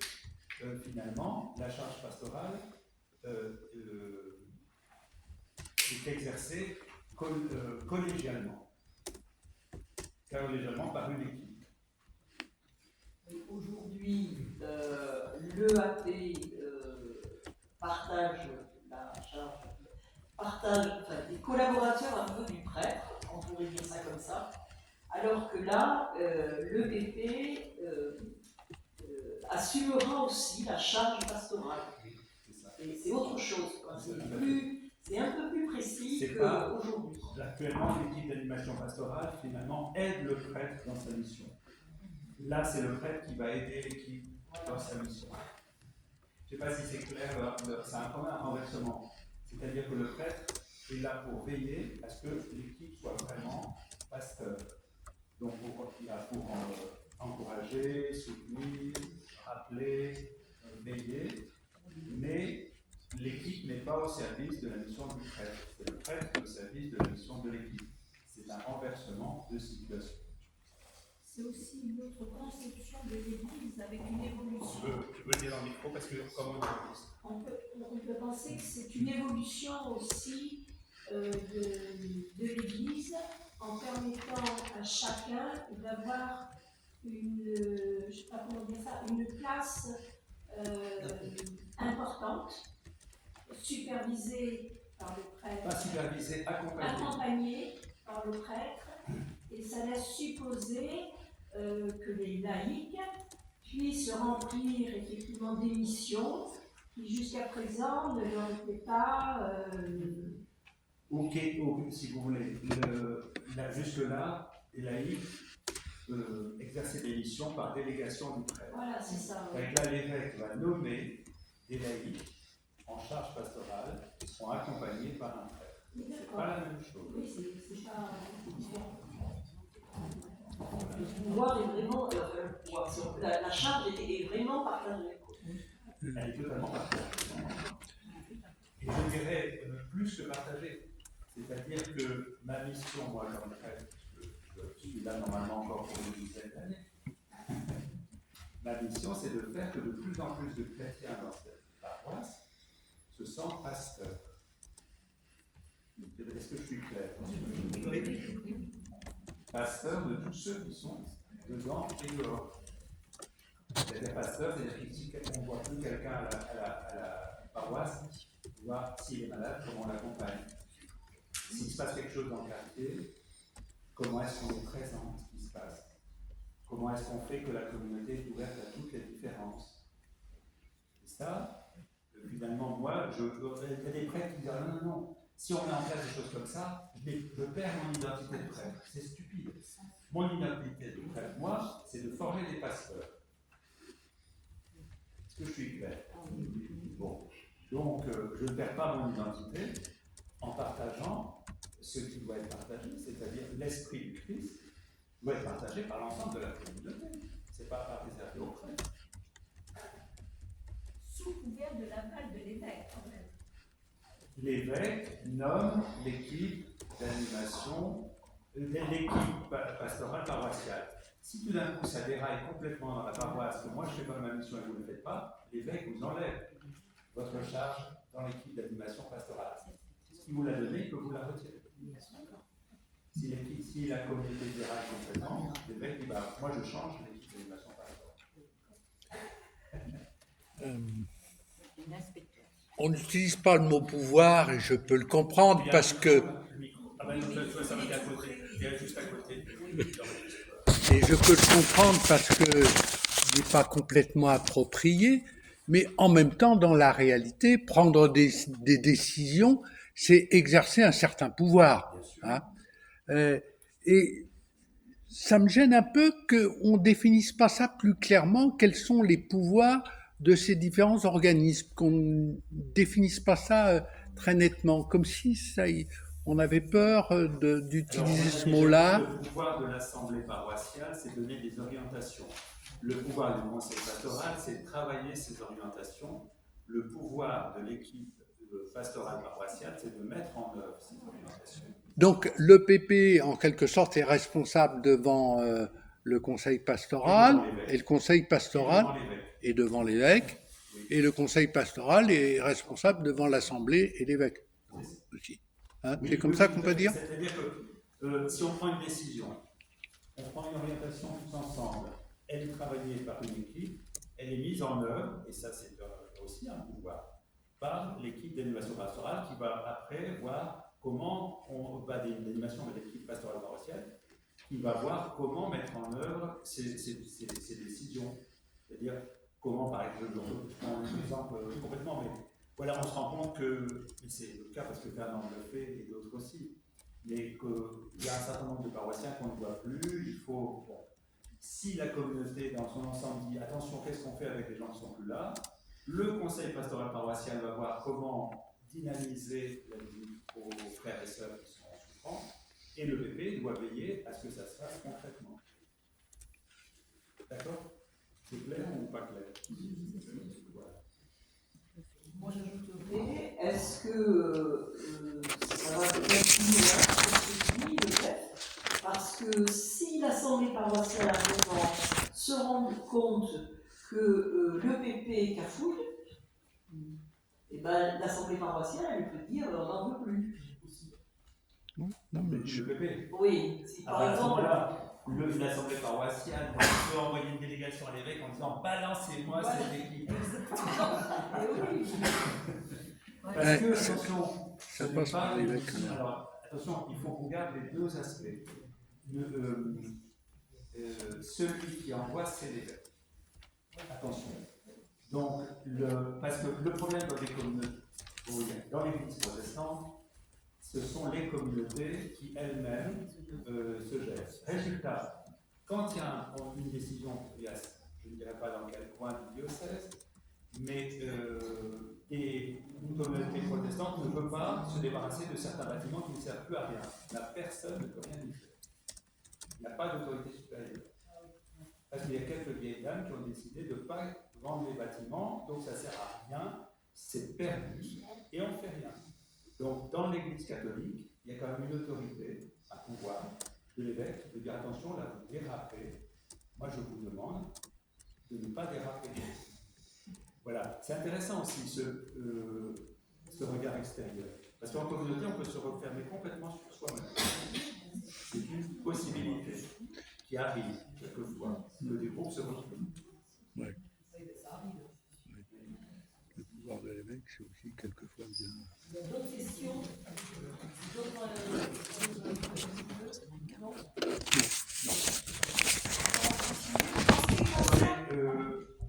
D: finalement, la charge pastorale est exercée collégialement par une équipe.
A: Aujourd'hui, l'EAP partage la charge, des collaborateurs un peu du prêtre, on pourrait dire ça comme ça, alors que là, l'EPP assumera aussi la charge pastorale. C'est autre chose, quoi. C'est un peu plus précis qu'aujourd'hui.
D: Actuellement, l'équipe d'animation pastorale, finalement, aide le prêtre dans sa mission. Là, c'est le prêtre qui va aider l'équipe dans sa mission. Je ne sais pas si c'est clair, c'est un renversement. C'est-à-dire que le prêtre est là pour veiller à ce que l'équipe soit vraiment pasteur. Donc, il est là pour encourager, soutenir, rappeler, veiller, mais l'équipe n'est pas au service de la mission du prêtre. C'est le prêtre au service de la mission de l'équipe. C'est un renversement de situation.
E: C'est aussi une autre conception de l'Église avec une évolution.
D: Tu veux dire dans le micro parce que comme
E: on peut penser que c'est une évolution aussi de l'Église en permettant à chacun d'avoir je sais pas comment dire ça, une place importante, supervisée par le prêtre.
D: Pas supervisée,
E: accompagnée par le prêtre, et ça laisse supposer que les laïcs puissent remplir effectivement des missions qui jusqu'à présent ne leur étaient pas.
D: Si vous voulez, jusque-là, les laïcs exercer des missions par délégation du prêtre.
E: Voilà, c'est ça.
D: Ouais. Là, l'évêque va nommer des laïcs en charge pastorale qui seront accompagnés par un prêtre. C'est pas la même chose.
E: Oui, c'est pas différent.
A: Le pouvoir est vraiment, la charge est vraiment partagée.
D: Elle est totalement partagée. Et je dirais plus que partagée. C'est-à-dire que ma mission, moi, comme prêtre, je suis là normalement encore pour une dizaine d'années, ma mission, c'est de faire que de plus en plus de chrétiens dans cette paroisse se sentent pasteurs. Est-ce que je suis clair? Pasteurs de tous ceux qui sont dedans et dehors. C'est-à-dire pasteur, c'est-à-dire qu'on ne voit plus quelqu'un à la paroisse, voir s'il est malade, comment on l'accompagne. S'il se passe quelque chose dans le quartier, comment est-ce qu'on est présent, ce qui se passe? Comment est-ce qu'on fait que la communauté est ouverte à toutes les différences? Et ça, finalement, moi, il y a des prêtres qui disent « Non, si on met en place des choses comme ça, je perds mon identité de prêtre. C'est stupide. Mon identité de prêtre, moi, c'est de forger des pasteurs. » Est-ce que je suis clair? Bon. Donc, je ne perds pas mon identité en partageant ce qui doit être partagé, c'est-à-dire l'esprit du Christ doit être partagé par l'ensemble de la communauté. Ce n'est pas réservé aux prêtres.
E: Sous couvert de l'aval de l'évêque, quand même.
D: L'évêque nomme l'équipe d'animation, l'équipe pastorale paroissiale. Si tout d'un coup ça déraille complètement dans la paroisse, que moi je fais pas ma mission et vous ne le faites pas, l'évêque vous enlève votre charge dans l'équipe d'animation pastorale. Si vous la donnez, il peut vous la retirer. Si la communauté déraille complètement, l'évêque dit moi je change l'équipe d'animation pastorale.
I: On n'utilise pas le mot pouvoir et je peux le comprendre parce que. Et je peux le comprendre parce qu'il n'est pas complètement approprié, mais en même temps, dans la réalité, prendre des décisions, c'est exercer un certain pouvoir. Hein. Et ça me gêne un peu qu'on ne définisse pas ça plus clairement, quels sont les pouvoirs de ces différents organismes, qu'on ne définisse pas ça très nettement, comme si on avait peur d'utiliser ce mot-là.
D: Le pouvoir de l'assemblée paroissiale, c'est donner des orientations. Le pouvoir du conseil pastoral, c'est travailler ces orientations. Le pouvoir de l'équipe pastorale paroissiale, c'est de mettre en œuvre ces orientations.
I: Donc l'EPP, en quelque sorte, est responsable devant le conseil pastoral, et le conseil pastoral est devant l'évêque, et le conseil pastoral est responsable devant l'assemblée et l'évêque aussi. Hein, c'est comme ça qu'on peut dire?
D: C'est-à-dire que si on prend une décision, on prend une orientation tous ensemble, elle est travaillée par une équipe, elle est mise en œuvre, et ça c'est aussi un pouvoir, par l'équipe d'animation pastorale qui va après voir comment on va d'animation de l'équipe pastorale paroissiale, qui va voir comment mettre en œuvre ces décisions. C'est-à-dire comment, par exemple, je prends un exemple complètement, mais voilà, on se rend compte que, et c'est le cas parce que Fernand le fait et d'autres aussi, mais qu'il y a un certain nombre de paroissiens qu'on ne voit plus. Il faut, bon, si la communauté dans son ensemble dit attention, qu'est-ce qu'on fait avec les gens qui ne sont plus là, le conseil pastoral paroissial va voir comment dynamiser la vie aux frères et sœurs qui sont en souffrance, et le PP doit veiller à ce que ça se fasse concrètement. D'accord? C'est clair ou pas clair? Voilà.
A: Moi j'ajouterais, est-ce que ça va continuer ce que dit le chef? Parce que si l'Assemblée paroissiale à présent se rend compte que le PP cafouille, et ben l'Assemblée paroissiale elle peut dire on n'en veut plus.
I: Non, mais
D: Le PP.
A: Oui, si par exemple.
D: L'Assemblée paroissiale peut envoyer une délégation à l'évêque en disant balancez-moi cette équipe. Parce que, attention,
I: ça passe par l'évêque.
D: Alors, attention, il faut qu'on garde les deux aspects. Celui qui envoie, c'est l'évêque. Attention. Donc, parce que le problème dans les communautés, dans l'Église protestante, ce sont les communautés qui elles-mêmes se gèrent. Résultat, quand il y a une décision, je ne dirais pas dans quel coin du diocèse, mais une communauté protestante ne peut pas se débarrasser de certains bâtiments qui ne servent plus à rien. La personne ne peut rien y faire. Il n'y a pas d'autorité supérieure. Parce qu'il y a quelques vieilles dames qui ont décidé de ne pas vendre les bâtiments, donc ça ne sert à rien, c'est perdu, et on ne fait rien. Donc, dans l'Église catholique, il y a quand même une autorité, un pouvoir de l'évêque, de dire attention, là, vous dérapez. Moi, je vous demande de ne pas déraper. Voilà, c'est intéressant aussi ce regard extérieur. Parce qu'en communauté, on peut se refermer complètement sur soi-même. C'est une possibilité qui arrive quelquefois, que des groupes se retrouvent.
I: Ouais. Le pouvoir de l'évêque, c'est aussi quelquefois bien.
G: Il y a d'autres questions?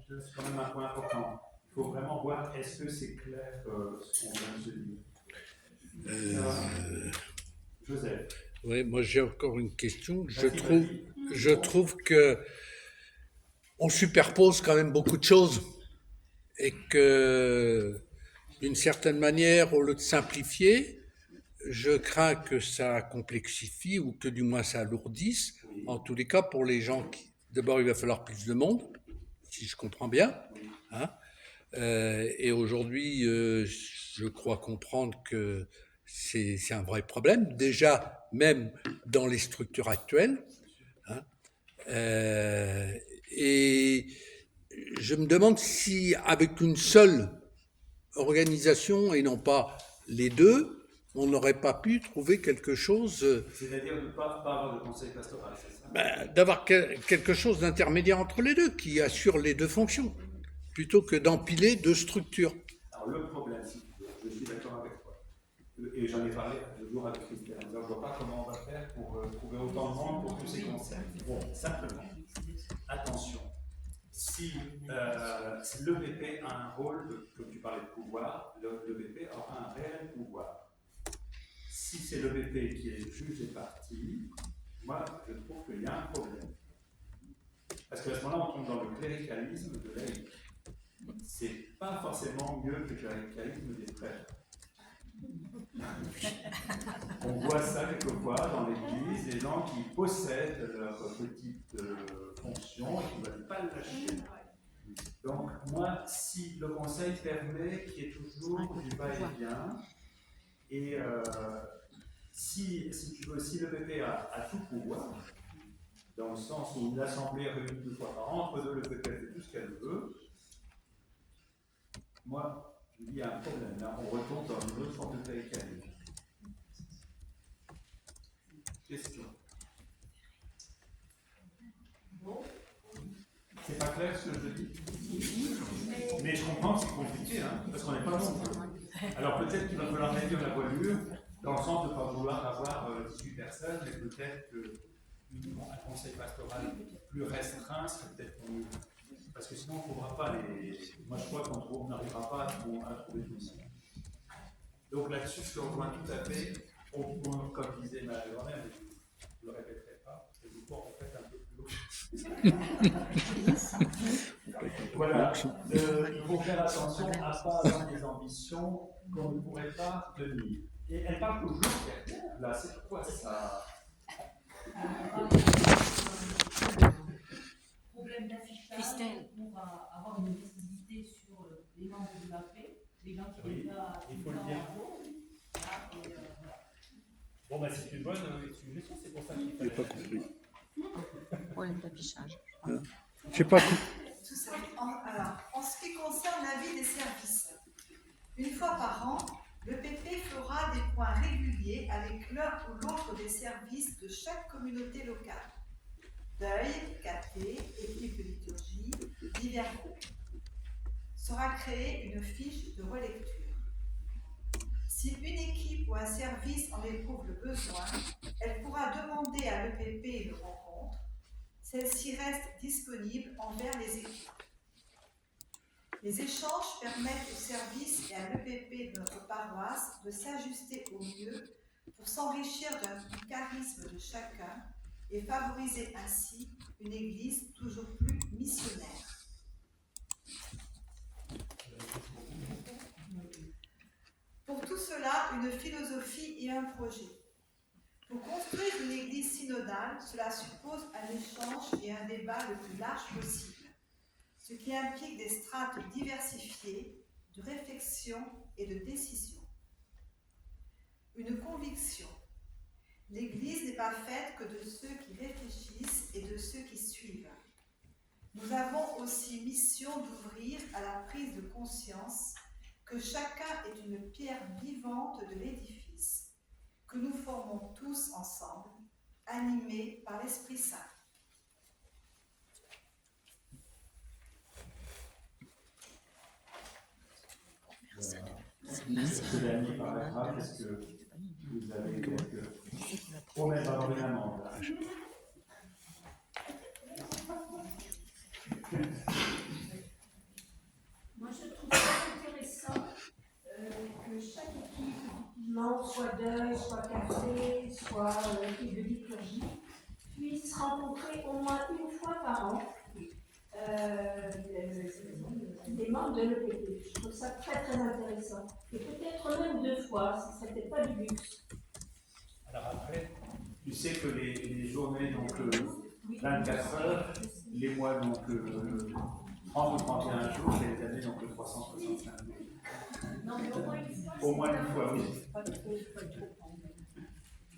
D: C'est quand même un point important. Il faut vraiment voir, est-ce que c'est clair ce qu'on vient de se dire? Joseph.
I: Oui, moi j'ai encore une question. Je trouve que on superpose quand même beaucoup de choses et que d'une certaine manière, au lieu de simplifier, je crains que ça complexifie ou que du moins ça alourdisse. En tous les cas, pour les gens qui... D'abord, il va falloir plus de monde, si je comprends bien. Hein. Et aujourd'hui, je crois comprendre que c'est un vrai problème, déjà même dans les structures actuelles. Hein. Et je me demande si, avec une seule organisation et non pas les deux, on n'aurait pas pu trouver quelque chose.
D: C'est-à-dire de ne pas avoir de conseil pastoral, c'est ça?
I: D'avoir quelque chose d'intermédiaire entre les deux, qui assure les deux fonctions, plutôt que d'empiler deux structures.
D: Alors le problème, je suis d'accord avec toi, et j'en ai parlé le jour avec Christelle, je ne vois pas comment on va faire pour trouver autant de monde pour tous ces concepts. Bon, simplement, attention. Si le BP a un rôle, comme tu parlais de pouvoir, le BP aura un réel pouvoir. Si c'est le BP qui est juge et partie, moi je trouve qu'il y a un problème. Parce qu'à ce moment-là, on tombe dans le cléricalisme de laïc. C'est pas forcément mieux que le cléricalisme des prêtres. On voit ça quelquefois dans l'Église, des gens qui possèdent leur petite fonction et qui ne veulent pas le lâcher. Donc, moi, si le conseil permet qu'il y ait toujours du va-et-vient, et si tu veux, si le BP a tout pouvoir, dans le sens où l'Assemblée réunit 2 fois par an, entre deux, le BP fait tout ce qu'elle veut, moi, je dis, il y a un problème. Là, on retombe dans une autre forme de cléricalisme. Question. C'est pas clair ce que je dis? Mais je comprends que c'est compliqué, hein, parce qu'on n'est pas nombreux. Alors peut-être qu'il va falloir réduire la voilure, dans le sens de ne pas vouloir avoir 18 personnes, mais peut-être qu'un conseil pastoral plus restreint serait peut-être mieux. Parce que sinon, on ne trouvera pas les. Moi, je crois qu'on n'arrivera pas à trouver tout le monde. Donc là-dessus, je te rejoins tout à fait. Comme disait ma grand-mère, je ne le répéterai pas, c'est du coup, en fait, un peu plus lourd. Voilà. Il faut faire attention à ne pas avoir des ambitions qu'on ne pourrait pas tenir. Et elle parle toujours derrière. Là, c'est quoi ça?
L: Problème d'affichage pour avoir une visibilité sur les membres du MAPE, les gens qui
D: Oui,
L: sont pas.
D: il faut le dire. Bon, bah, c'est une bonne suggestion, c'est pour ça qu'il fallait.
I: J'ai pas compris.
C: Problème d'affichage.
I: J'ai pas compris.
B: Tout ça. Alors, en ce qui concerne l'avis des services, une fois par an, le PP fera des points réguliers avec l'un ou l'autre des services de chaque communauté locale. Deuil, caté, équipe de liturgie, divers groupes. Sera créée une fiche de relecture. Si une équipe ou un service en éprouve le besoin, elle pourra demander à l'EPP une rencontre. Celle-ci reste disponible envers les équipes. Les échanges permettent au service et à l'EPP de notre paroisse de s'ajuster au mieux pour s'enrichir du charisme de chacun et favoriser ainsi une Église toujours plus missionnaire. Pour tout cela, une philosophie et un projet. Pour construire une Église synodale, cela suppose un échange et un débat le plus large possible, ce qui implique des strates diversifiées de réflexion et de décision. Une conviction. L'Église n'est pas faite que de ceux qui réfléchissent et de ceux qui suivent. Nous avons aussi mission d'ouvrir à la prise de conscience que chacun est une pierre vivante de l'édifice, que nous formons tous ensemble, animés par l'Esprit Saint.
D: Ce dernier paragraphe, est-ce que vous avez quelques promesses d'avoir une amende?
E: Moi, je trouve ça intéressant que chaque équipe, effectivement, soit deuil, soit café, soit équipe de liturgie, puisse rencontrer au moins une fois par an des membres de l'EPP. Je trouve ça très très intéressant. Et peut-être même 2 fois, ce ne serait peut-être pas du luxe.
D: Alors après, tu sais que les journées, donc 24 heures, les mois, donc 30 ou 31 jours, et les années, donc 365 jours.
L: Non, mais au moins une fois.
D: Au moins une fois, oui.
L: Pas trop.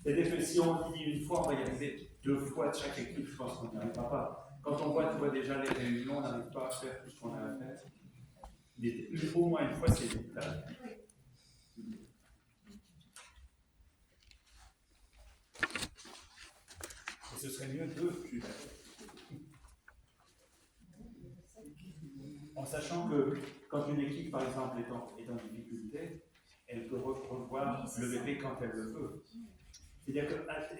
D: C'est-à-dire que si on dit une fois, on va y arriver 2 fois de chaque équipe, je pense qu'on n'y arrivera pas. Quand on voit, tu vois déjà les réunions, on n'arrive pas à faire tout ce qu'on a à faire. Mais au moins une fois, c'est vital. Et ce serait mieux 2 plus. En sachant que quand une équipe, par exemple, est en difficulté, elle peut revoir le BP quand elle le veut. C'est-à-dire que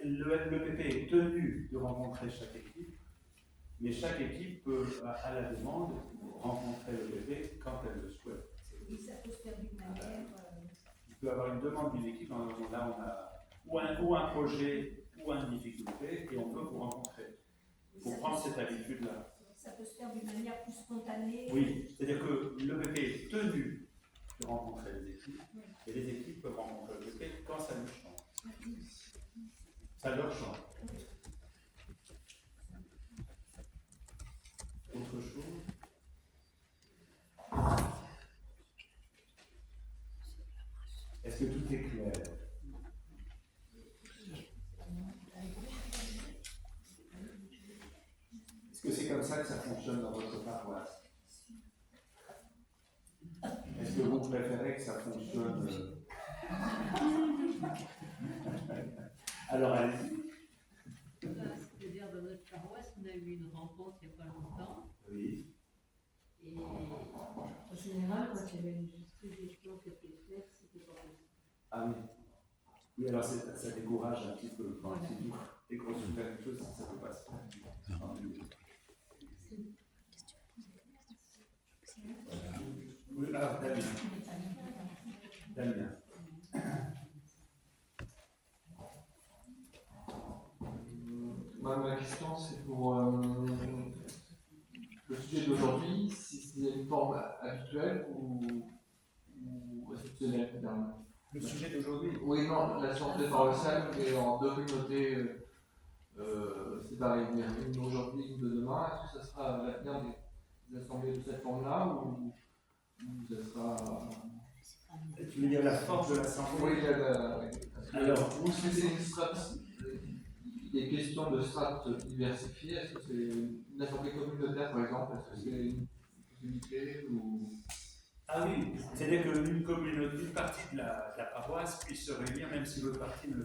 D: le BP est tenu de rencontrer chaque équipe, mais chaque équipe peut, à la demande, rencontrer le BP quand elle le souhaite.
L: Oui, ça peut se faire d'une manière.
D: Il peut y avoir une demande d'une équipe, en disant là on a ou un projet ou une difficulté, et on peut vous rencontrer. Il faut prendre cette habitude-là.
L: Ça peut se faire d'une manière plus spontanée.
D: Oui, c'est-à-dire que le BP est tenu de rencontrer les équipes, et les équipes peuvent rencontrer le BP quand ça nous change. Ça leur change. Autre chose? Est-ce que tout est clair? Est-ce que c'est comme ça que ça fonctionne dans votre paroisse? Est-ce que vous préférez que ça fonctionne Alors, allez-y.
L: C'est-à-dire, dans notre paroisse, on a eu une rencontre il n'y a pas longtemps.
D: Oui.
L: Et en général, quand il y avait une suggestion qui était faite, c'était pas possible.
D: Ah oui. Oui, alors ça décourage un petit peu. Quand c'est tout. Dès qu'on se fait quelque chose, ça ne peut pas se faire. Alors, Damien.
M: Ma question, c'est pour le sujet d'aujourd'hui, si c'est une forme habituelle ou exceptionnelle, finalement.
D: Le sujet d'aujourd'hui?
M: Oui, non, l'assemblée paroissiale est en deux communautés séparées, une aujourd'hui, une de demain. Est-ce que ça sera l'avenir des assemblées de cette forme-là ou ça sera.
D: Tu veux dire la force de l'assemblée?
M: Oui, alors, ou si c'est une strate, des questions de strates diversifiées, est-ce que c'est une assemblée communautaire par exemple, est-ce que c'est une possibilité ou.
D: Ah oui, c'est-à-dire qu'une communauté, une partie de la paroisse puisse se réunir même si l'autre partie ne le